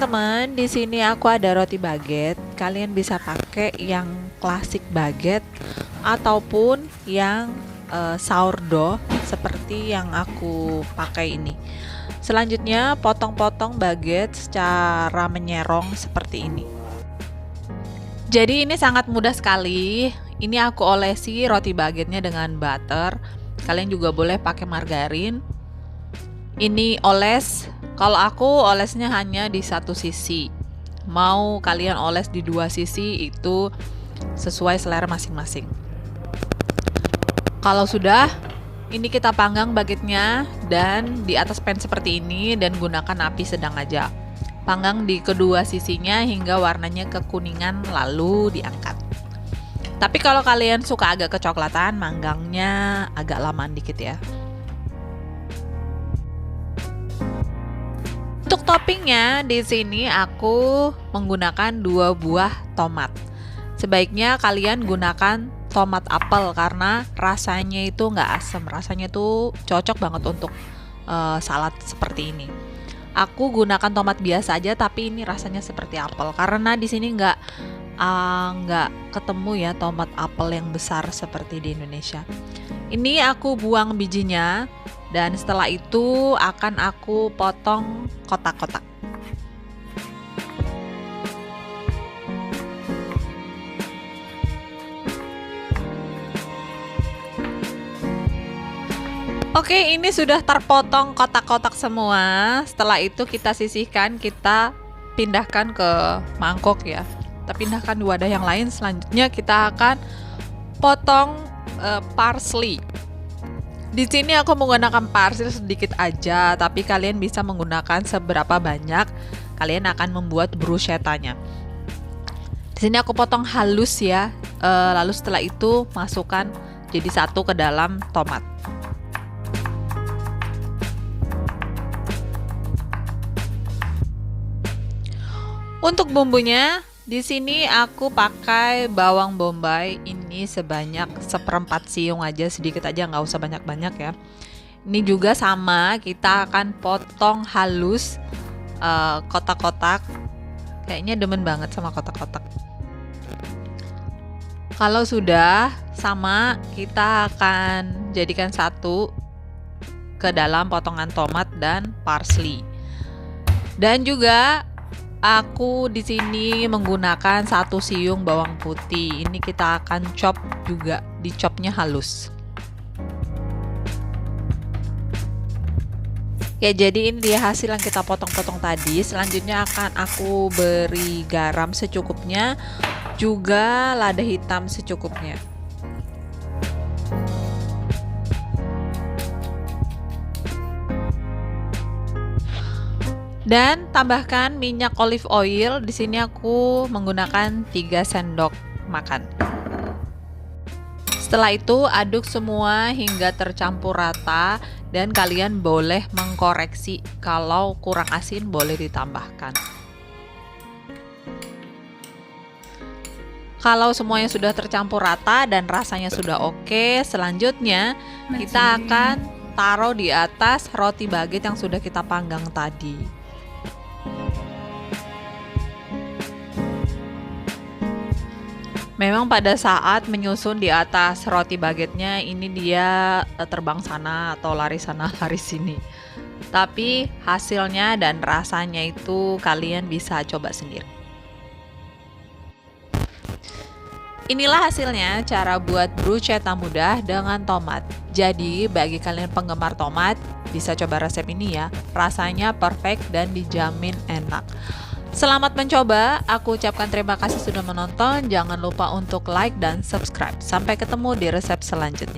teman-teman, di sini aku ada roti baguette. Kalian bisa pakai yang klasik baguette ataupun yang sourdough seperti yang aku pakai ini. Selanjutnya, potong-potong baguette secara menyerong seperti ini. Jadi ini sangat mudah sekali. Ini aku olesi roti baguette-nya dengan butter. Kalian juga boleh pakai margarin. Ini oles. Kalau aku olesnya hanya di satu sisi. Mau kalian oles di dua sisi itu sesuai selera masing-masing. Kalau sudah, ini kita panggang baguette-nya dan di atas pan seperti ini dan gunakan api sedang aja. Panggang di kedua sisinya hingga warnanya kekuningan lalu diangkat. Tapi kalau kalian suka agak kecoklatan, manggangnya agak lama dikit ya. Untuk toppingnya di sini aku menggunakan 2 buah tomat. Sebaiknya kalian gunakan tomat apel karena rasanya itu nggak asam. Rasanya tuh cocok banget untuk salad seperti ini. Aku gunakan tomat biasa aja tapi ini rasanya seperti apel karena di sini nggak ketemu ya tomat apel yang besar seperti di Indonesia. Ini aku buang bijinya. Dan setelah itu akan aku potong kotak-kotak. Oke, ini sudah terpotong kotak-kotak semua. Setelah itu kita sisihkan, kita pindahkan ke mangkok ya. Kita pindahkan di wadah yang lain. Selanjutnya kita akan potong parsley. Di sini aku menggunakan parsley sedikit aja, tapi kalian bisa menggunakan seberapa banyak kalian akan membuat bruschettanya. Di sini aku potong halus ya, lalu setelah itu masukkan jadi satu ke dalam tomat. Untuk bumbunya, di sini aku pakai bawang bombay ini sebanyak 1/4 siung aja, sedikit aja, nggak usah banyak-banyak ya. Ini juga sama, kita akan potong halus kotak-kotak. Kayaknya demen banget sama kotak-kotak. Kalau sudah sama, kita akan jadikan satu ke dalam potongan tomat dan parsley. Dan juga aku di sini menggunakan 1 siung bawang putih. Ini kita akan chop juga, dicopnya halus. Ya, jadi ini dia hasil yang kita potong-potong tadi. Selanjutnya akan aku beri garam secukupnya, juga lada hitam secukupnya. Dan tambahkan minyak olive oil. Di sini aku menggunakan 3 sendok makan. Setelah itu aduk semua hingga tercampur rata dan kalian boleh mengkoreksi kalau kurang asin boleh ditambahkan. Kalau semuanya sudah tercampur rata dan rasanya sudah oke, selanjutnya kita akan taruh di atas roti baguette yang sudah kita panggang tadi. Memang pada saat menyusun di atas roti baguette-nya ini dia terbang sana atau lari sana lari sini. Tapi hasilnya dan rasanya itu kalian bisa coba sendiri. Inilah hasilnya cara buat bruschetta mudah dengan tomat. Jadi bagi kalian penggemar tomat bisa coba resep ini ya. Rasanya perfect dan dijamin enak. Selamat mencoba, aku ucapkan terima kasih sudah menonton. Jangan lupa untuk like dan subscribe. Sampai ketemu di resep selanjutnya.